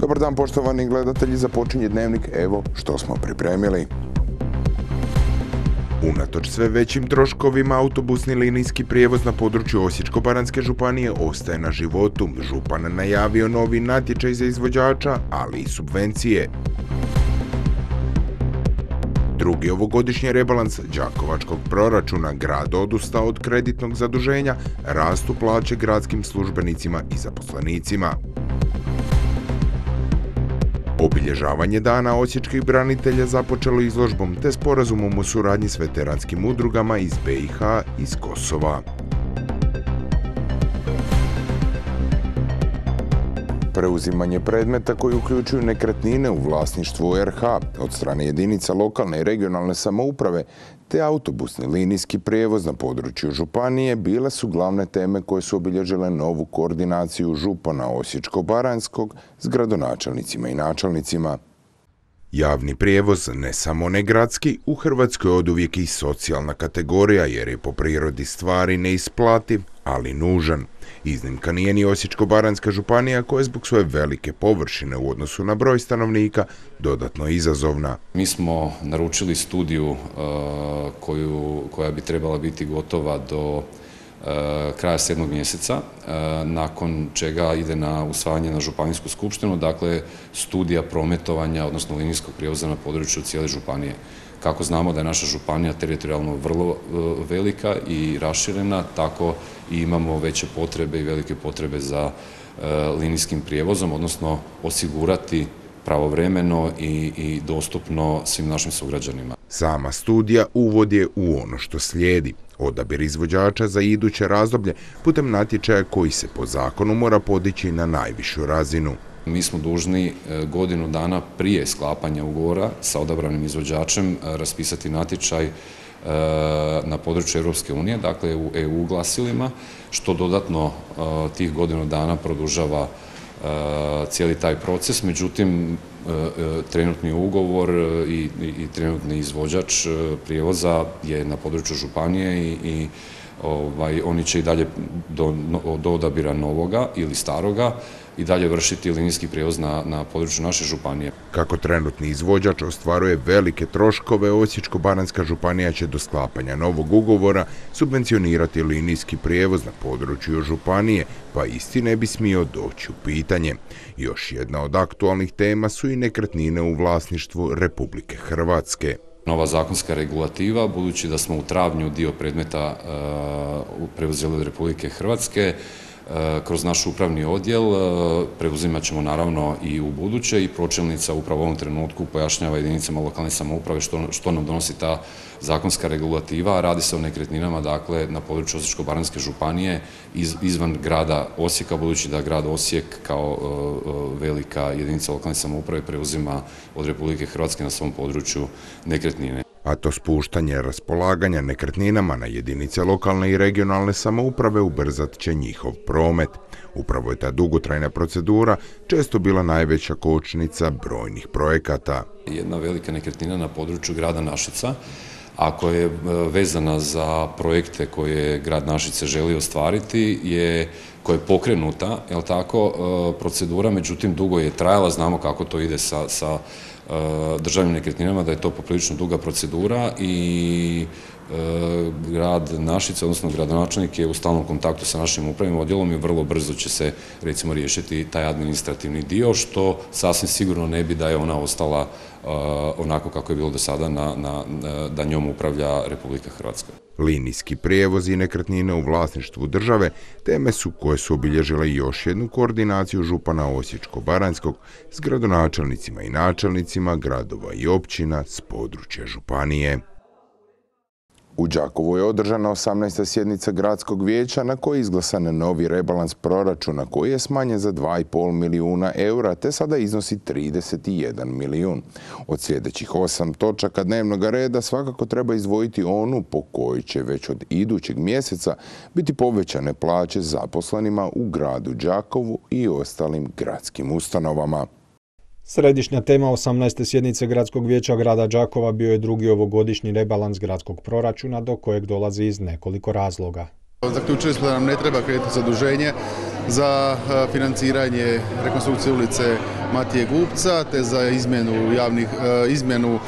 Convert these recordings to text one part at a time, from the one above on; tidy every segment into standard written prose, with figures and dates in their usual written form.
Dobar dan poštovani gledatelji, započinje Dnevnik, evo što smo pripremili. Unatoč sve većim troškovima, autobusni linijski prijevoz na području Osječko-baranjske županije ostaje na životu. Župan najavio novi natječaj za izvođača, ali i subvencije. Drugi ovogodišnji rebalans đakovačkog proračuna, grad odustao od kreditnog zaduženja, rastu plaće gradskim službenicima i zaposlenicima. Obilježavanje Dana osječkih branitelja započelo izložbom te sporazumom o suradnji s veteranskim udrugama iz BiH i iz Kosova. Preuzimanje predmeta koji uključuju nekretnine u vlasništvu RH od strane jedinica lokalne i regionalne samouprave te autobusni linijski prijevoz na području županije bile su glavne teme koje su obilježile novu koordinaciju župana Osječko-baranjskog s gradonačelnicima i načelnicima. Javni prijevoz, ne samo negradski, u Hrvatskoj je oduvijek i socijalna kategorija jer je po prirodi stvari neisplativ, ali nužan. Iznimka nije ni Osječko-baranjska županija koja je zbog svoje velike površine u odnosu na broj stanovnika dodatno izazovna. Mi smo naručili studiju koja bi trebala biti gotova do kraja 7. mjeseca, nakon čega ide na usvajanje na županijsku skupštinu, dakle studija prometovanja, odnosno linijskog prijevoza na području cijele županije. Kako znamo da je naša županija teritorijalno vrlo velika i raširena, tako i imamo veće potrebe i velike potrebe za linijskim prijevozom, odnosno osigurati pravovremeno i dostupno svim našim sugrađanima. Sama studija uvod je u ono što slijedi. Odabir izvođača za iduće razdoblje putem natječaja koji se po zakonu mora podići na najvišu razinu. Mi smo dužni godinu dana prije sklapanja ugovora sa odabranim izvođačem raspisati natječaj na području Europske unije, dakle u EU glasilima, što dodatno tih godinu dana produžava cijeli taj proces. Međutim, trenutni ugovor i trenutni izvođač prijevoza je na području županije i oni će i dalje do odabira novoga ili staroga i dalje vršiti linijski prijevoz na području naše županije. Kako trenutni izvođač ostvaruje velike troškove, Osječko-baranjska županija će do sklapanja novog ugovora subvencionirati linijski prijevoz na području županije, pa isti ne bi smio doći u pitanje. Još jedna od aktualnih tema su i nekretnine u vlasništvu Republike Hrvatske. Nova zakonska regulativa, budući da smo u travnju dio predmeta preuzeli od Republike Hrvatske, kroz naš upravni odjel preuzimat ćemo naravno i u buduće i pročelnica upravo u ovom trenutku pojašnjava jedinicama lokalne samouprave što nam donosi ta zakonska regulativa. Radi se o nekretninama, dakle, na području Osječko-baranjske županije izvan grada Osijeka, budući da grad Osijek kao velika jedinica lokalne samouprave preuzima od Republike Hrvatske na svom području nekretnine. A to spuštanje raspolaganja nekretninama na jedinice lokalne i regionalne samouprave ubrzat će njihov promet. Upravo je ta dugotrajna procedura često bila najveća kočnica brojnih projekata. Jedna velika nekretnina na području grada Našica, a koja je vezana za projekte koje grad Našice želi ostvariti, koja je pokrenuta, je li tako, procedura, međutim dugo je trajala, znamo kako to ide sa državnim nekretninama, da je to poprilično duga procedura i grad Našice, odnosno gradonačelnik je u stalnom kontaktu sa našim upravnim odjelom i vrlo brzo će se recimo riješiti taj administrativni dio, što sasvim sigurno ne bi da je ona ostala onako kako je bilo do sada da njom upravlja Republika Hrvatska. Linijski prijevoz i nekretnine u vlasništvu države teme su koje su obilježile još jednu koordinaciju župana Osječko-baranjskog s gradonačelnicima i načelnicima gradova i općina s područja županije. U Đakovu je održana 18. sjednica gradskog vijeća na kojoj je izglasan novi rebalans proračuna koji je smanjen za 2,5 milijuna eura te sada iznosi 31 milijun. Od sljedećih 8 točaka dnevnog reda svakako treba izdvojiti onu po kojoj će već od idućeg mjeseca biti povećane plaće zaposlenima u gradu Đakovu i ostalim gradskim ustanovama. Središnja tema 18. sjednice Gradskog vijeća grada Đakova bio je drugi ovogodišnji rebalans gradskog proračuna do kojeg dolazi iz nekoliko razloga. Zaključili smo da nam ne treba kreditno zaduženje za financiranje rekonstrukcije ulice Matije Gupca, te za izmjenu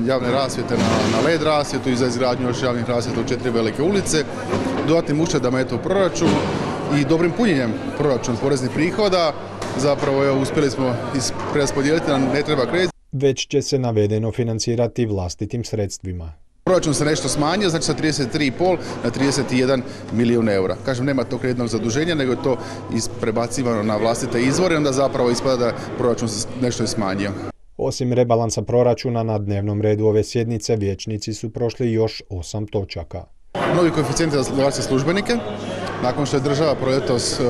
javne rasvjete na LED rasvjetu i za izgradnju još javnih rasvjeta u 4 velike ulice. Dodatnim uštedama u proračunu i dobrim punjenjem proračuna poreznih prihoda zapravo uspjeli smo preraspodijeliti, nam ne treba kredit. Već će se navedeno financirati vlastitim sredstvima. Proračun se nešto smanjio, znači sa 33,5 na 31 milijun eura. Kažem, nema tog kreditnog zaduženja, nego je to prebacivano na vlastite izvore, onda zapravo ispada da proračun se nešto i smanjio. Osim rebalansa proračuna, na dnevnom redu ove sjednice vijećnici su prošli još 8 točaka. Novi koeficijenti za gradske službenike, nakon što je država proljetos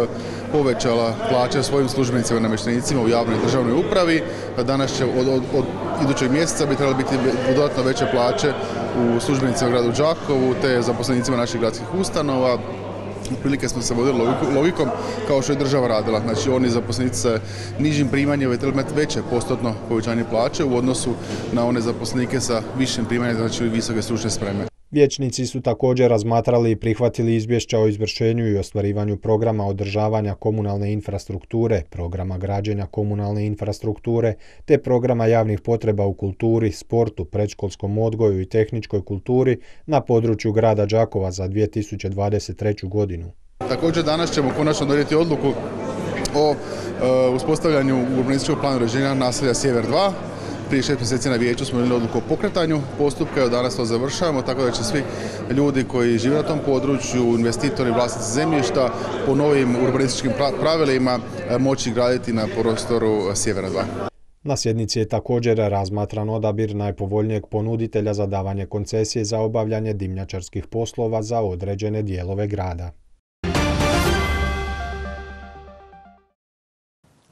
povećala plaće svojim službenicima i namještenicima u javnoj državnoj upravi, danas će od idućeg mjeseca bi trebali biti dodatno veće plaće u službenicima u gradu Đakovu te zaposlenicima naših gradskih ustanova. Otprilike smo se vodili logikom kao što je država radila. Znači oni zaposlenici sa nižim primanjem bi trebali imati veće postotno povećanje plaće u odnosu na one zaposlenike sa višim primanjem, znači visoke stručne spreme. Vijećnici su također razmatrali i prihvatili izvješća o izvršenju i ostvarivanju programa održavanja komunalne infrastrukture, programa građenja komunalne infrastrukture, te programa javnih potreba u kulturi, sportu, predškolskom odgoju i tehničkoj kulturi na području grada Đakova za 2023. godinu. Također danas ćemo konačno donijeti odluku o uspostavljanju urbanističkog plana uređenja naselja Sjever 2. Prije 6 mjeseci na vijeću smo donijeli odluku o pokretanju postupka, od danas to završavamo, tako da će svi ljudi koji žive na tom području, investitori, vlasnici zemljišta, po novim urbanističkim pravilima moći graditi na prostoru Sjevera 2. Na sjednici je također razmatran odabir najpovoljnijeg ponuditelja za davanje koncesije za obavljanje dimnjačarskih poslova za određene dijelove grada.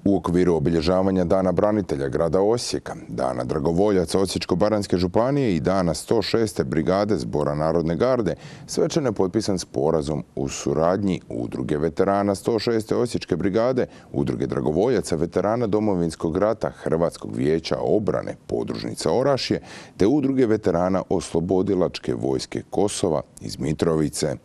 U okviru obilježavanja Dana branitelja grada Osijeka, Dana dragovoljaca Osječko-baranjske županije i Dana 106. brigade Zbora narodne garde, svečano je potpisan sporazum u suradnji Udruge veterana 106. Osječke brigade, Udruge dragovoljaca veterana Domovinskog rata Hrvatskog vijeća obrane podružnica Orašje, te Udruge veterana Oslobodilačke vojske Kosova iz Mitrovice.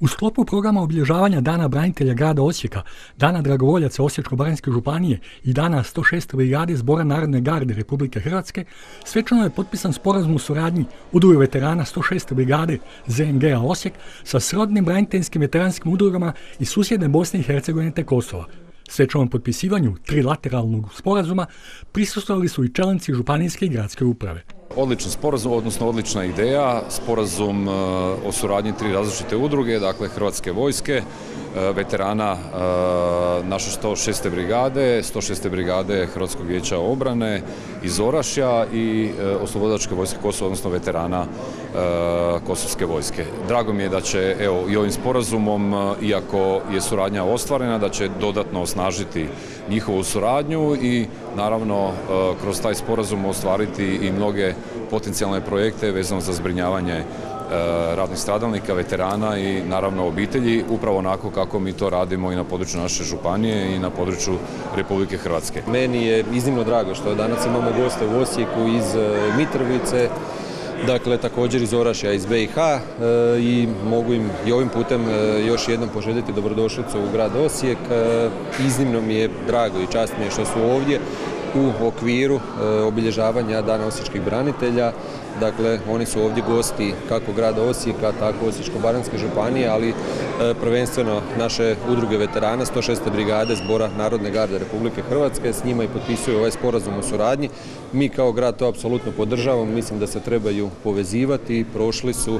U sklopu programa obilježavanja Dana branitelja grada Osijeka, Dana dragovoljaca Osječko-baranjske županije i Dana 106. brigade Zbora narodne garde Republike Hrvatske, svečano je potpisan sporazum u suradnji Udruge veterana 106. brigade ZNG-a Osijek sa srodnim braniteljskim veteranskim udrugama iz susjedne Bosne i Hercegovine te Kosova. Svečanom potpisivanju trilateralnog sporazuma prisustvovali su i čelnici županijske i gradske uprave. Odličan sporazum, odnosno odlična ideja, sporazum o suradnji 3 različite udruge, dakle Hrvatske vojske, veterana naše 106. brigade, 106. brigade Hrvatskog vijeća obrane iz Orašja i Oslobodilačke vojske Kosova, odnosno veterana Kosovske vojske. Drago mi je da će i ovim sporazumom, iako je suradnja ostvarena, da će dodatno osnažiti njihovu suradnju i naravno kroz taj sporazum ostvariti i mnoge potencijalne projekte vezano za zbrinjavanje ratnih stradalnika, veterana i naravno obitelji, upravo onako kako mi to radimo i na području naše županije i na području Republike Hrvatske. Meni je iznimno drago što danas imamo goste u Osijeku iz Mitrovice, dakle također iz Orašja, iz BiH i mogu im i ovim putem još jednom poželjeti dobrodošlicu u grad Osijek. Iznimno mi je drago i čast mi je što su ovdje u okviru obilježavanja Dana osječkih branitelja. Dakle, oni su ovdje gosti kako grada Osijeka, tako Osječko-baranjske županije, ali prvenstveno naše udruge veterana 106. brigade Zbora narodne garde Republike Hrvatske. S njima i potpisuju ovaj sporazum o suradnji. Mi kao grad to apsolutno podržavamo, mislim da se trebaju povezivati. Prošli su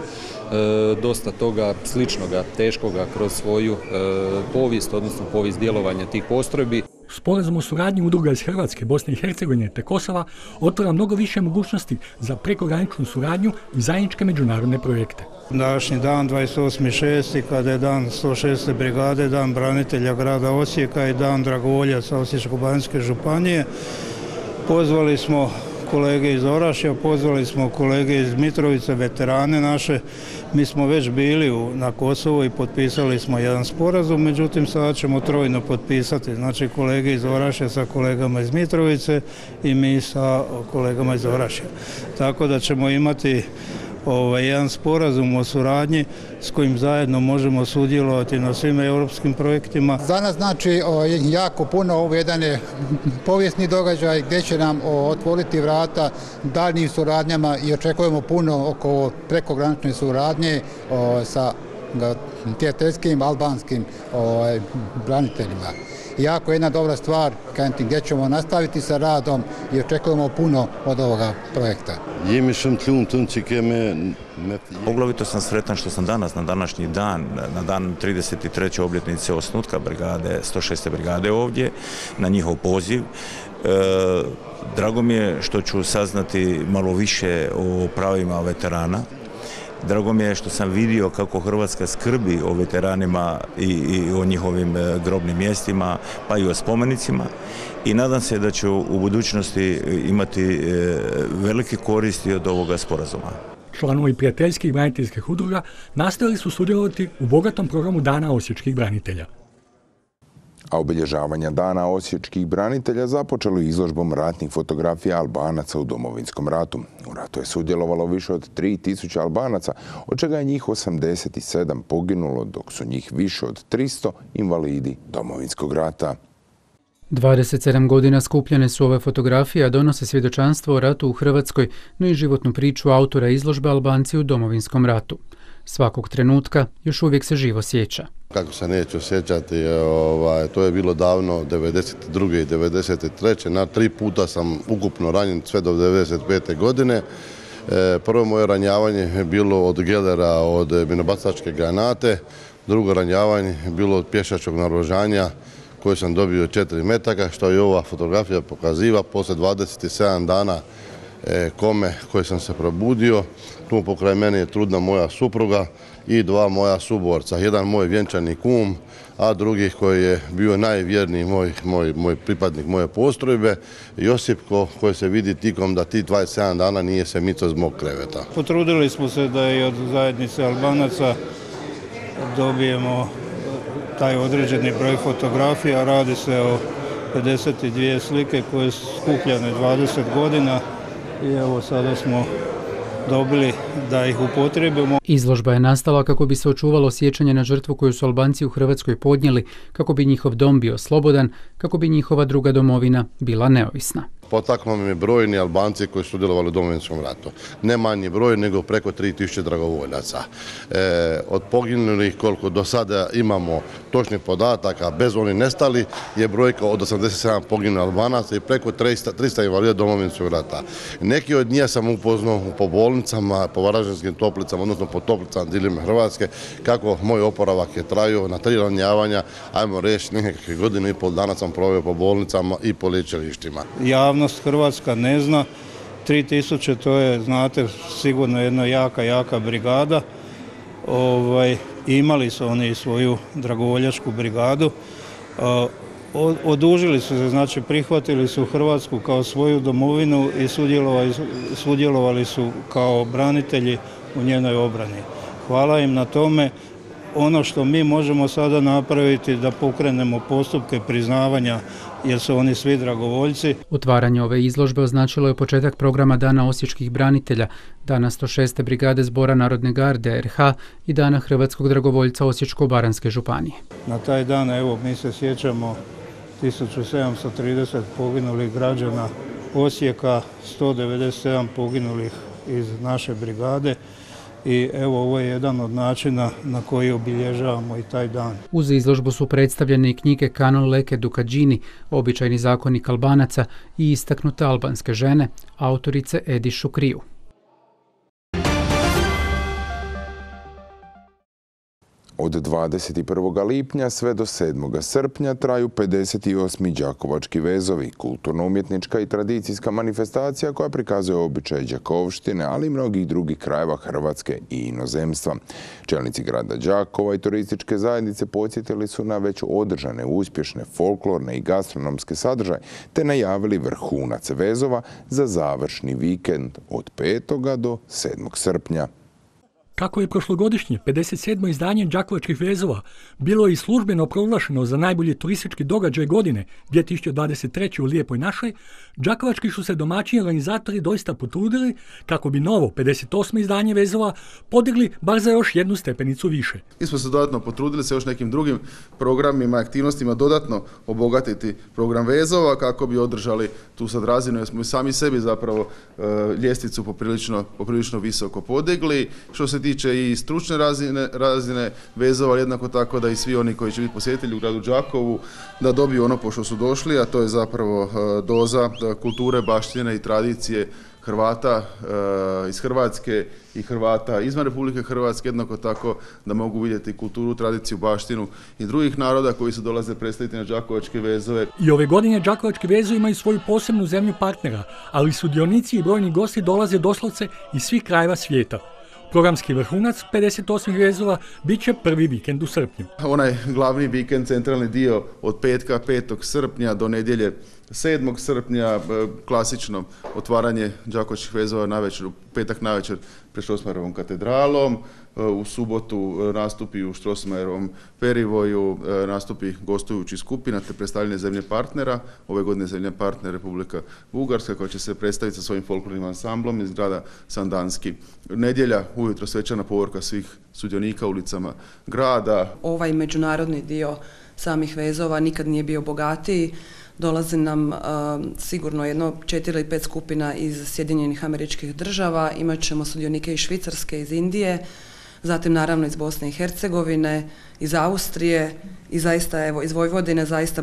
dosta toga sličnoga, teškoga kroz svoju povijest, odnosno povijest djelovanja tih postrojbi. Sporazum o suradnji udruga iz Hrvatske, Bosne i Hercegovine te Kosova otvara mnogo više mogućnosti za prekograničnu suradnju i zajedničke međunarodne projekte. Današnji dan, 28.6. kada je dan 106. brigade, dan branitelja grada Osijeka i dan dragovoljaca Osječko-baranjske županije, pozvali smo kolege iz Orašja, pozvali smo kolege iz Mitrovice, veterane naše. Mi smo već bili na Kosovu i potpisali smo jedan sporazum, međutim sada ćemo trojno potpisati. Znači kolege iz Orašja sa kolegama iz Mitrovice i mi sa kolegama iz Orašja. Tako da ćemo imati jedan sporazum o suradnji s kojim zajedno možemo sudjelovati na svim europskim projektima. Za nas znači jako puno, ovo jedan je povijesni događaj gdje će nam otvoriti vrata daljnjim suradnjama i očekujemo puno oko prekogranične suradnje sa prijateljskim albanskim braniteljima. Jako jedna dobra stvar gdje ćemo nastaviti sa radom i očekujemo puno od ovoga projekta. Poglavito sam sretan što sam danas, na današnji dan, na dan 33. obljetnice osnutka brigade, 106. brigade ovdje, na njihov poziv. Drago mi je što ću saznati malo više o pravima veterana. Drago mi je što sam vidio kako Hrvatska skrbi o veteranima i o njihovim grobnim mjestima, pa i o spomenicima. I nadam se da ću u budućnosti imati velike koristi od ovoga sporazuma. Članovi prijateljskih braniteljskih udruga nastavili su sudjelovati u bogatom programu Dana osječkih branitelja. A obilježavanja Dana osječkih branitelja započelo izložbom ratnih fotografija Albanaca u Domovinskom ratu. U ratu je sudjelovalo više od 3000 Albanaca, od čega je njih 87 poginulo, dok su njih više od 300 invalidi Domovinskog rata. 27 godina skupljene su ove fotografije, a donose svjedočanstvo o ratu u Hrvatskoj, no i životnu priču autora izložbe Albanci u Domovinskom ratu. Svakog trenutka još uvijek se živo sjeća. Kako se neću sjećati, to je bilo davno, 92. i 93. Na 3 puta sam ukupno ranjen sve do 95. godine. Prvo moje ranjavanje je bilo od gelera, od minobacačke granate. Drugo ranjavanje je bilo od pješačkog naoružanja koje sam dobio 4 metaka, što je ova fotografija pokaziva. Poslije 27 dana kome koje sam se probudio, tu pokraj mene je trudna moja supruga i 2 moja suborca. Jedan moj vjenčani kum, a drugi koji je bio najvjerniji moj pripadnik moje postrojbe, Josipko, koji se vidi tikom da ti 27 dana nije se micao zbog kreveta. Potrudili smo se da i od zajednice Albanaca dobijemo taj određeni broj fotografija. Radi se o 52 slike koje su skupljene 20 godina i evo sada smo dobili da ih upotrijebimo. Izložba je nastala kako bi se očuvalo sjećanje na žrtvu koju su Albanci u Hrvatskoj podnijeli, kako bi njihov dom bio slobodan, kako bi njihova druga domovina bila neovisna. Potaknuo mi brojni Albanci koji su sudjelovali u Domovinskom ratu. Ne manji broj nego preko 3000 dragovoljaca. Od poginulih koliko do sada imamo točnih podataka, bez onih nestali, je brojka od 87 poginulih Albanaca i preko 300 invalida Domovinskog rata. Neki od njih sam upoznao po bolnicama, po Varaždinskim toplicama, odnosno po toplicama diljem Hrvatske, kako moj oporavak je trajao na 3 ranjavanja, ajmo reći nekakve 1,5 dana sam proveo po bolnicama i po liječilištima. Javnost hrvatska ne zna, 3000 to je, znate, sigurno jedna jaka brigada. Imali su oni svoju dragovoljačku brigadu. Odužili su se, znači prihvatili su Hrvatsku kao svoju domovinu i sudjelovali su kao branitelji u njenoj obrani. Hvala im na tome. Ono što mi možemo sada napraviti da pokrenemo postupke priznavanja jer su oni svi dragovoljci. Otvaranje ove izložbe označilo je početak programa Dana osječkih branitelja, Dana 106. brigade Zbora Narodne garde RH i Dana Hrvatskog dragovoljca Osječko-baranjske županije. Na taj dan, evo, mi se sjećamo 1730 poginulih građana Osijeka, 197 poginulih iz naše brigade. I evo, ovo je jedan od načina na koji obilježavamo i taj dan. Uz izložbu su predstavljene i knjige Kanon Leke Dukadžini, običajni zakonik Albanaca i istaknute albanske žene, autorice Edi Šukriju. Od 21. lipnja sve do 7. srpnja traju 58. Đakovački vezovi, kulturno-umjetnička i tradicijska manifestacija koja prikazuje običaje Đakovštine, ali i mnogih drugih krajeva Hrvatske i inozemstva. Čelnici grada Đakova i turističke zajednice podsjetili su na već održane uspješne folklorne i gastronomske sadržaje, te najavili vrhunac vezova za završni vikend od 5. do 7. srpnja. Kako je prošlogodišnje 57. izdanje Đakovačkih vezova bilo i službeno proglašeno za najbolji turistički događaj godine 2023. u Lijepoj našoj, đakovački su se domaćini organizatori doista potrudili kako bi novo 58. izdanje vezova podigli bar za još jednu stepenicu više. Mi smo se dodatno potrudili sa još nekim drugim programima i aktivnostima dodatno obogatiti program vezova kako bi održali tu sad razinu, jer smo i sami sebi zapravo ljestvicu poprilično visoko podigli. Što se tiče i stručne razine vezova, jednako tako da i svi oni koji će biti posjetitelji u gradu Đakovu da dobiju ono po što su došli, a to je zapravo doza kulture, baštine i tradicije Hrvata iz Hrvatske i Hrvata izvan Republike Hrvatske, jednako tako da mogu vidjeti kulturu, tradiciju, baštinu i drugih naroda koji se dolaze predstaviti na Đakovačke vezove. I ove godine Đakovački vezovi imaju svoju posebnu zemlju partnera, ali sudionici i brojni gosti dolaze doslovce iz svih krajeva svijeta. Programski vrhunac 58. vezova bit će prvi vikend u srpnju. Onaj glavni vikend, centralni dio od petka 5. srpnja do nedjelje 7. srpnja, klasično otvaranje Đakovačkih vezova navečer, u petak navečer pred Strossmayerovom katedralom, u subotu nastupi u Strossmayerovom perivoju, nastupi gostujući skupina te predstavljanje zemlje partnera, ove godine zemlja partner Republika Bugarska koja će se predstaviti sa svojim folklornim ansamblom iz grada Sandanski. Nedjelja, ujutro svečana povorka svih sudionika ulicama grada. Ovaj međunarodni dio samih vezova nikad nije bio bogatiji. Dolazi nam sigurno jedno 4 ili 5 skupina iz Sjedinjenih Američkih Država, imat ćemo sudionike iz Švicarske, iz Indije, zatim naravno iz Bosne i Hercegovine, iz Austrije i zaista evo iz Vojvodine zaista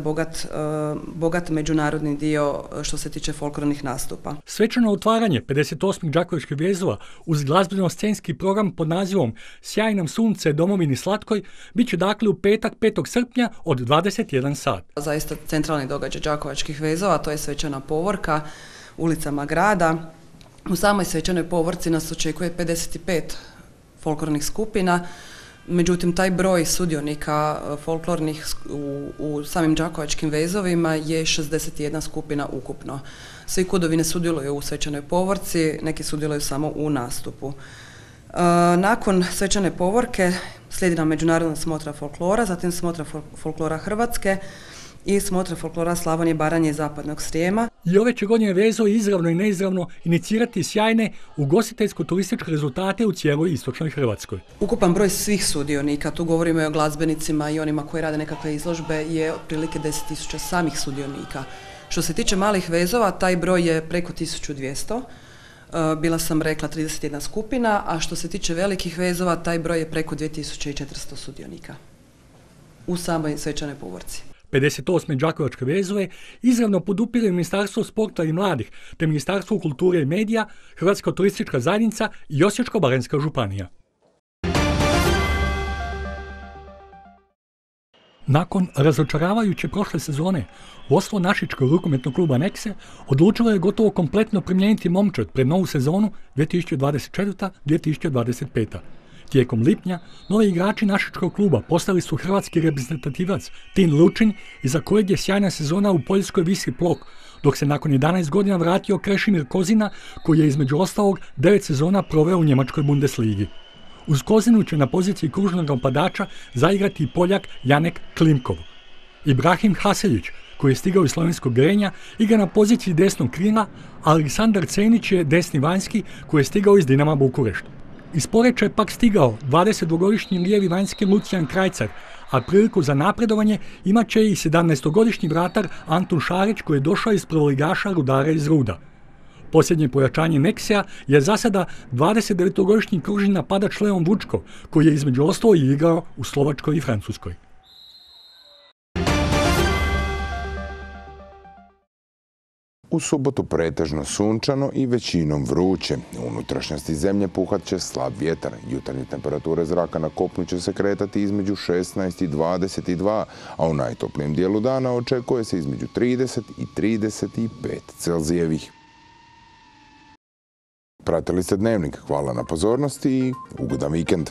bogat međunarodni dio što se tiče folklornih nastupa. Svečano otvaranje 58. Đakovačkih vezova uz glazbeno-scenski program pod nazivom Sjaj nam sunce domovini slatkoj bit će dakle u petak 5. srpnja od 21 sat. Zaista centralni događaj Đakovačkih vezova, to je svečana povorka ulicama grada. U samoj svečanoj povorci nas očekuje 55 folklornih skupina, međutim taj broj sudionika folklornih u samim Đakovačkim vezovima je 61 skupina ukupno. Svi kudovi ne sudjeluju u svečanoj povorci, neki sudjeluju samo u nastupu. Nakon svečane povorke slijedi nam međunarodna smotra folklora, zatim smotra folklora Hrvatske i smotra folklora Slavonije, Baranje i Zapadnog Srijema. I ove će godine vezovi izravno i neizravno inicirati sjajne ugostiteljsko-turističke rezultate u cijeloj istočnoj Hrvatskoj. Ukupan broj svih sudionika, tu govorimo i o glazbenicima i onima koji rade nekakve izložbe, je otprilike 10.000 samih sudionika. Što se tiče malih vezova, taj broj je preko 1200. Bila sam rekla 31 skupina, a što se tiče velikih vezova, taj broj je preko 2400 sudionika u samoj svečanoj povorci. 58. Đakovačke vezove izravno podupire Ministarstvo sporta i mladih, te Ministarstvo kulture i medija, Hrvatska turistička zajednica i Osječko-baranjska županija. Nakon razočaravajuće prošle sezone, vodstvo Našičkog rukometnog kluba Nekse odlučilo je gotovo kompletno primijeniti momčad pred novu sezonu 2024-2025. Tijekom lipnja, novi igrači Našičkog kluba postali su hrvatski reprezentativac Tin Lučin, iza kojeg je sjajna sezona u Poljskoj Visi Plok, dok se nakon 11 godina vratio Krešimir Kozina, koji je između ostalog 9 sezona proveo u njemačkoj Bundesligi. Uz Kozinu će na poziciji kružnog napadača zaigrati i Poljak Janek Klimkov. Ibrahim Haseljić, koji je stigao iz slovenskog Grenja, igra na poziciji desnog krila, a Aleksandar Cenić je desni vanjski koji je stigao iz Dinama Bukurešt. Iz Poreča je pak stigao 22-godišnji lijevi vanjski Lucijan Krajcar, a priliku za napredovanje imat će i 17-godišnji vratar Antun Šarić koji je došao iz prvoligaša Rudara iz Ruda. Posljednje pojačanje Neksea je za sada 29-godišnji kružni napadač Leon Vučko, koji je između ostalog igrao u Slovačkoj i Francuskoj. U subotu pretežno sunčano i većinom vruće. U unutrašnjosti zemlje puhat će slab vjetar. Jutarnje temperature zraka na kopnu će se kretati između 16 i 22, a u najtoplijem dijelu dana očekuje se između 30 i 35 Celzijevih. Pratili ste Dnevnik. Hvala na pozornosti i ugodan vikend.